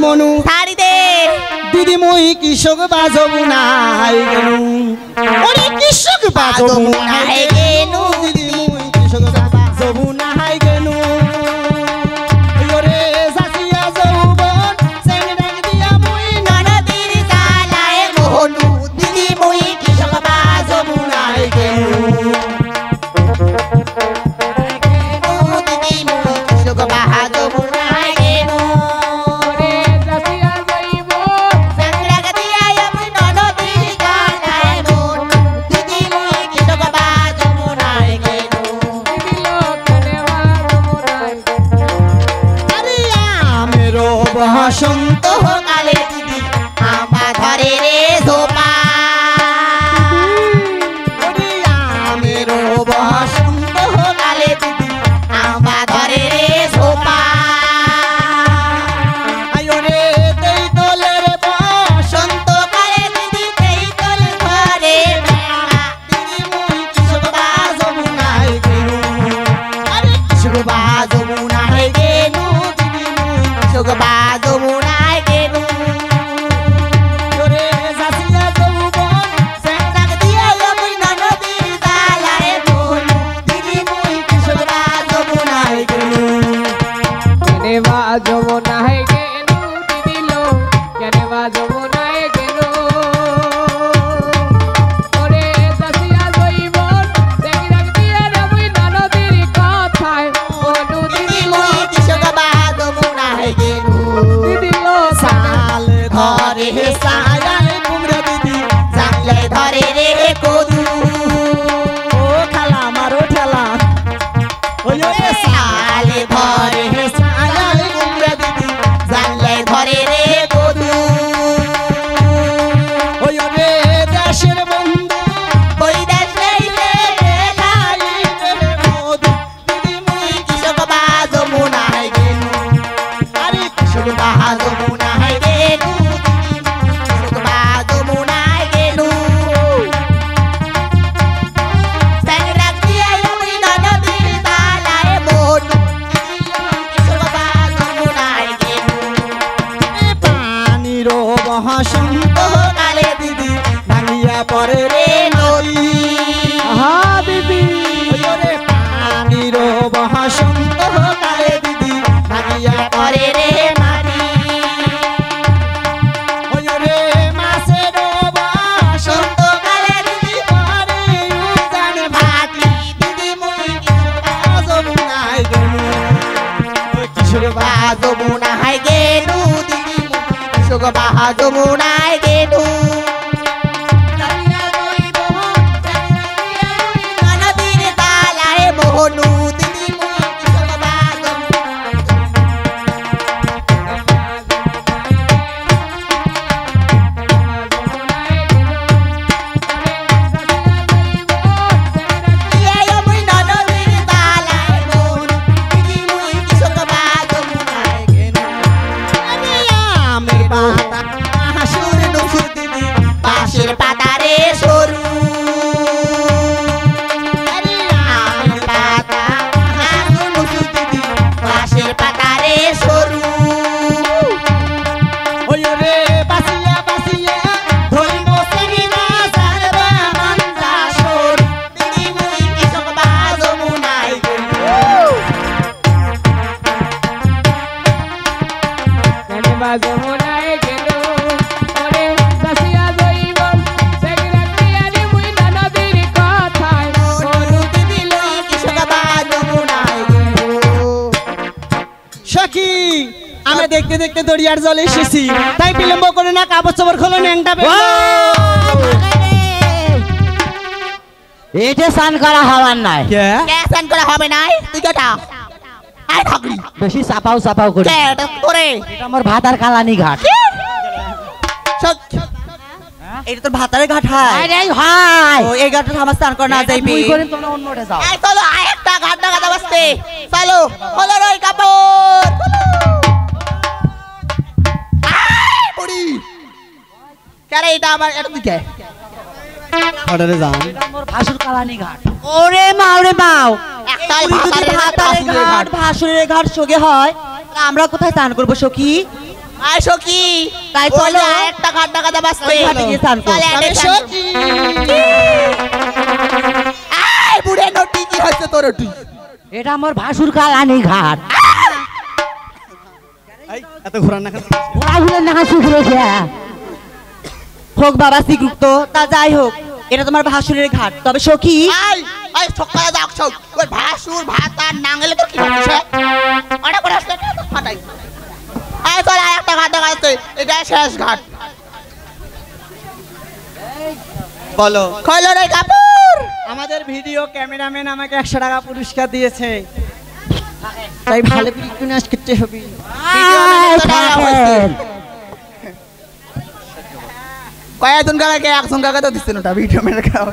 মনু ছাড়ি দে দিদি মই কৃষক বাজবু নাই গেনু ওরে কৃষক বাজবু নাই গেনু দিদি মই কৃষক বাজবু নাই গেনু ওরে জাসিয়া যৌবন সেংডাং দিয়া মই ননদির জালায় মনু দিদি মই কৃষক বাজবু নাই গেনু দিদি মই কৃষক বাজবু নাই গেনু রে জাসিয়া যাইব সংরাগ দিয়া আমি ননদির জালায় মনু দিদি মই কৃষক বাজবু নাই গেনু দিদিলো কেনেবা জমুনাই আরে আমেরো বসন্ত কালে দিদি আমা ধরে রে ধোপা ওরে আমেরো বসন্ত কালে দিদি আমা ধরে রে ধোপা আয়ো রে তেই তোলের বসন্ত কালে দিদি তেই তোল ধরে মেলা দিদি মই কৃষক বাজবু নাই গেনু আরে কৃষক বাজবু নাই গেনু দিদি মই সুখ বাজবু নাই গেনু ওরে জাসিয়া যৌবন সংরাগ দিয়া আমি ননদির জালায় মনু দিদি মই কৃষক বাজবু নাই গেনু কেনেবা জমুনাই গেনু দিদিলো কেনেবা জমুনাই গেনু ওরে জাসিয়া যাইব সেংরাগ দিয়া রবি ননদির কথায় মনু দিদি দিদিলো মই কৃষক বাজবু নাই গেনু দিদিলো সাল ধরে সায়াল কুমড়া দিদি জানলে ধরে রে কদু ও খেলা মারো ঠেলা ওই ওরে সালে ধরে সায়াল কুমড়া দিদি জানলে ধরে রে কদু ওই ওরে দেশের বন্ধু ওই দেশ লইলে লাই মধু দিদি মই কৃষক বাজবু নাই গেনু আরে কৃষক বাজবু নাই গেনু কৃষক বাজবু নাই গেনু সংরাগ দিয়া আমি ননদির জালায় মনু কৃষক বাজবু নাই গেনু পানির বসন্ত কালে দিদি ভাঙিয়া পরে রে নদী আহা দিদি ওই ওরে পানির বসন্ত কালে দিদি ভাঙিয়া পরে রে মাটি ওই ওরে মাছের বসন্ত কালে দিদি পরে উজান মাটি দিদি মই বাজবু নাই গেনু ওই কিশোর বাজবু নাই গেনু দিদি মই কৃষক বাজবু নাই গেনু ননদির জালায় মনু দিদি মই কৃষক বাজবু আমি ননদির জালায় মনু দিদি মই কৃষক বাজবু নাই গেনু আমের পাতা হাসুর নসুর দিদি বাঁশের পাতারে সরু আমের পাতা হাসু নুসু দিদি বাঁশের পাতারে সরু ওই রে বাসিয়া বাসিয়া ধরিব সেগিনা সারবা মন্দা সর দিদি মই কৃষক বাজবু নাই গেনু কেনেবা জমুনাই গেনু ওরে জাসিয়া যাইব সেংরাগ দিয়া রবি ননদির কথায় মনু দিদি মই কৃষক বাজবু নাই গেনু সখী আমরা দেখতে দেখতে দরিয়ার জলে এসেছি তাই বিলম্ব করে না কাপড় চোপড় খোলো ন্যাংটা এটা স্নান করা হওয়ার নাই ক্যাসান করা হবে নাই তুই কেটা আয় থাকবি বেশি চাপাও চাপাও করে কে এটা করে এটা আমার ভাতার কালানি ঘাট এটা তোর ভাতারে ঘাট হয় আরে হাই ও এই ঘাটে আমার স্নান করা না যাইবি তুই করে তোমরা অন্যটা যাও আয় চলো আয় একটা ঘাট না গাদা বসতে চলো হলো রই কাপড় আয় পুরি কেরে এটা আমার এটা দিকে অর্ডারে যান মোর ভাসুর কালানি ঘাট ওরে মাও একটাই পুরী যদি ভাতারের ভাতারে ভাসুরের ঘাট ভাসুরের ঘাট সঙ্গে হয় আমরা কোথায় স্নান করবো সখী আয় সখী তাই ওই চলো। যে আরেকটা ঘাট দেখা যাবে আসছে। ওই ঘাটে গিয়ে স্নান করো। চলে, তবে আয় স্নান সখী আয় বুড়ে নটি কি হচ্ছে তোর ওটি এটা আমার ভাসুর কালানি ঘাট এই, এত ঘোরার না কেন? ওরা ভুলে না শুকলো হোক বাবা শ্রীগুপ্ত তা যাই হোক এটা তোমার ভাসুরের ঘাট তবে সখী আয় আয় সকালে যাও সব ওই ভাসুর ভাত আর নাঙ্গলে তো কি হচ্ছে অনেক করে আসছে না তো ফাটাই আয় চল আরেকটা ঘাট দেখা যাচ্ছে এটা শেষ ঘাট বলো খইলো রে কাপুর আমাদের ভিডিও ক্যামেরাম্যান আমাকে 100 টাকা পুরস্কার দিয়েছে তাই ভালো করে একটু নাচ করতে হবে কয়েকজন কাকাকে একজন কাকা তো দিচ্ছে না ওটা ভিডিও মেরে খাওয়া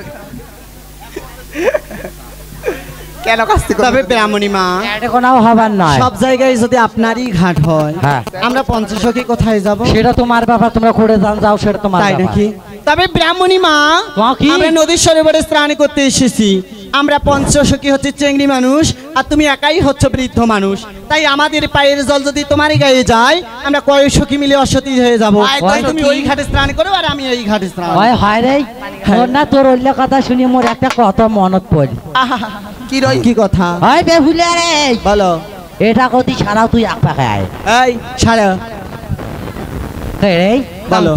কেন কাস্তি তবে ব্রাহ্মণী মা এটা কোনো হবার নয় সব জায়গায় যদি আপনারই ঘাট হয় হ্যাঁ। আমরা পঞ্চসখী কোথায় যাব সেটা তোমার ব্যাপার তোমরা করে যাও সেটা তোমার তাই ব্যাপার। নাকি তবে ব্রাহ্মণী মা তোমার কি? আমরা নদীর সরোবরে স্নান করতে এসেছি আমরা পঞ্চসখী হচ্ছে চেংড়ি মানুষ আর তুমি একাই হচ্ছে বৃদ্ধ মানুষ তাই আমাদের পায়ের জল যদি তোমারই গায়ে যায় আমরা কয় সখী মিলে অসতী হয়ে যাব আয়, তাই কয় তুমি সখী? ওই ঘাটে স্নান করো আর আমি এই ঘাটে স্নান করব। হয় রে তোর না তোর অন্য কথা শুনে মোর একটা কথা মনত পড়ি কি রই কি কথা হয় বে ভুলে রে বলো এটা কতি ছাড়াও তুই এক পাকে আয় এই ছাড়া কে রে বলো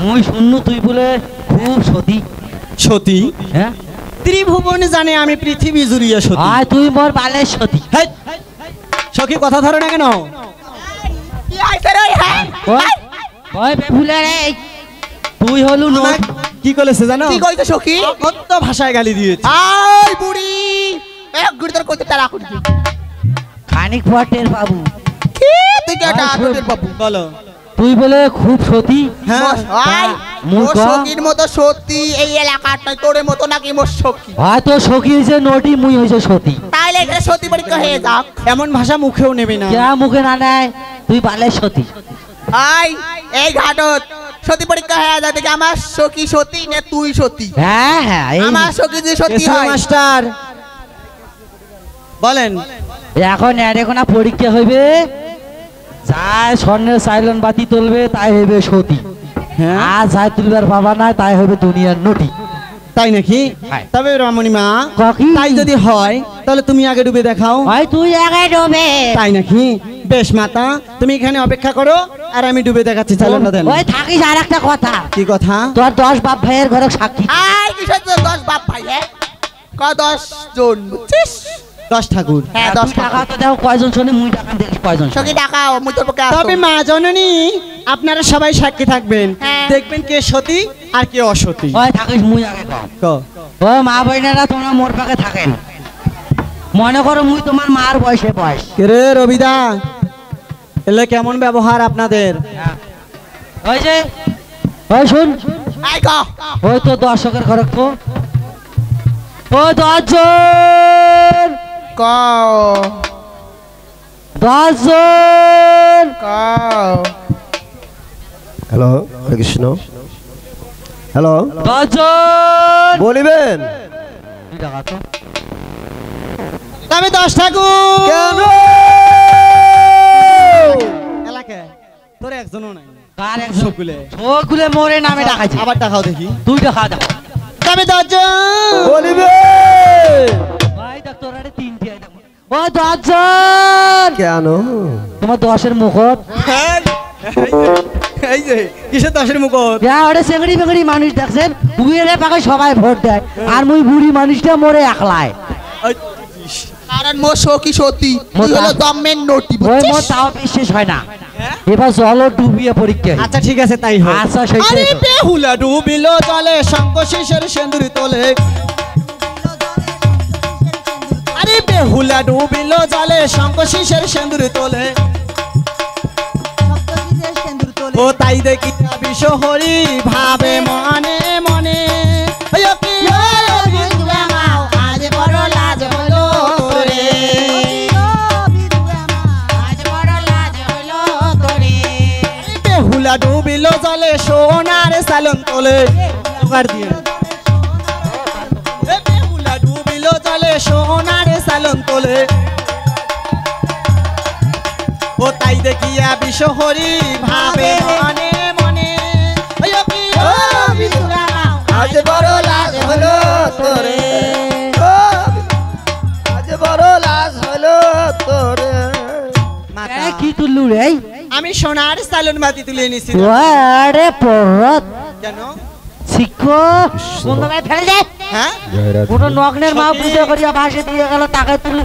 মুই শুননু তুই বলে খুব সতী সতী হ্যাঁ ত্রিভুবন জানে আমি পৃথিবী জুড়িয়ে সতী হয় তুই মোর বালের সতী হেই, সখী কথা ধরো না কেন কি আইছে রে হ্যাঁ হয় বে ভুলে রে তুই হলু আমায় নোট কি করেছে জানো কি কইছে সখী কত ভাষায় গালি দিয়েছে আই বুড়ি এক গুড়ি তোর কইতে তারা করবি খানিক পর টের পাবু কি তুই কি এটা আয়, শোন। তোদের বাবু বলো তুই বলে খুব সতী হ্যাঁ আই মুখ ও সখীর মতো সত্যি এই এলাকার নয় তোর মতো নাকি মোর সখী হয়তো সখী হয়েছে নটি মুই হয়েছে সতী তাইলে এখানে সতী পরীক্ষা হয়ে যাক এমন ভাষা মুখেও নেবে না যা মুখে না নেয় তুই বালের সতী আই এই ঘাটত সতী পরীক্ষা হয়ে যায় দেখি আমার সখী সতী না তুই সতী হ্যাঁ হ্যাঁ এই আমার সখী যদি সত্যি এসো হয় মাস্টার বলেন এখন এরেকোনা পরীক্ষা হইবে যাই স্বর্ণের সাইলন বাতি তুলবে তাই হইবে সতী হ্যাঁ আর যাই তুলবার বাবা নাই তাই হইবে দুনিয়ার নটি তাই নাকি হ্যাঁ। তবে রমণী মা কাকি? তাই যদি হয় তাহলে তুমি আগে ডুবে দেখাও হয় তুই আগে ডোবে তাই নাকি বেশ মাতা তুমি এখানে অপেক্ষা করো আর আমি ডুবে দেখাচ্ছি চালনা দেন ওই থাকিস আর একটা কথা কি কথা তোর 10 বাপ ভাইয়ের ঘরে সাক্ষী আই কিসের তো 10 বাপ ভাই হ্যাঁ ক 10 জন বুঝছিস 10 ঠাকুর হ্যাঁ 10 10 টাকা তো দেখো কয়জন শুনে মুই টাকা দিলি কয়জন শোনে? সখী ডাকাও মুই তোর পক্ষে আসো তবে মা জননী আপনারা সবাই সাক্ষী থাকবেন হ্যাঁ। দেখবেন কে সতী আর কে অসতী ওই থাকিস মুই আগে কম ক। ও মা বইনেরা তোমরা মোর পাকে থাকেন মনে করো মুই তোমার মার বয়সে বয়স কে রে রবিদা এলে কেমন ব্যবহার আপনাদের ওই যে ওই শুন আই ক ওই তো দর্শকের ঘরে কো ও 10 জন ক 10 জন ক হ্যালো হরে কৃষ্ণ হ্যালো 10 জন বলিবেন তবে 10 ঠাকুর কেন এলাকায় তোর একজনও নাই কার একজন সবগুলো সবগুলো মোরে নামে ডাকাইছে আবার দেখাও দেখি তুই দেখা দাও তবে 10 জন বলিবেন ভাই দেখ তোর আরে তিনটি আইটেম ও 10 জন কেন তোমার 10 এর মুখত এই যে কিসের 10 এর মুকুট যা ওরে সেগড়ি বেগড়ি মানুষ দেখছেন বুড়িরে পাকে সবাই ভোট দেয় আর মুই বুড়ি মানুষটা মোরে একলায় কারণ মোর সখী সতী মোর তুই হলো তা- দমের নটি ওই মোর বুঝছিস তাও বিশ্বাস হয় না এবার জল ডুবিয়ে পরীক্ষা হই। আচ্ছা ঠিক আছে তাই হোক আচ্ছা, সেই আরে তো। বেহুলা ডুবিলো জলে শঙ্খ শিশের সিঁদুর তোলে আরে বেহুলা ডুবিলো জলে শঙ্খ শিশের সিঁদুর তোলে ও তাই দেখি বিশহরি ভাবে মনে মনে ওই ও কি হলো বিধবা মাও, আজ বড় লাজ হলো তোরে। বেহুলা ডুবিলো জলে সোনার সালন তোলে জোগাড় দিয়ে এ বেহুলা ডুবিলো জলে সোনার সালন তোলে ও তাই দেখিয়া বিশ্বহরি ভাবে মনে মনে ওই ও কি ও বিধুরা নাও আজ বড় লাজ হলো তোরে ও, আজ বড় লাজ হলো তোরে মাতা কি তুললু রে আমি সোনার সালন বাতি তুলে এনেছি আরে পরত কেন শিক্ষক বন্ধু ভাই ফেলে দে হ্যাঁ ওটা নগ্নের মা পুজো করিয়া ভাসে দিয়ে গেল তাকে তুলে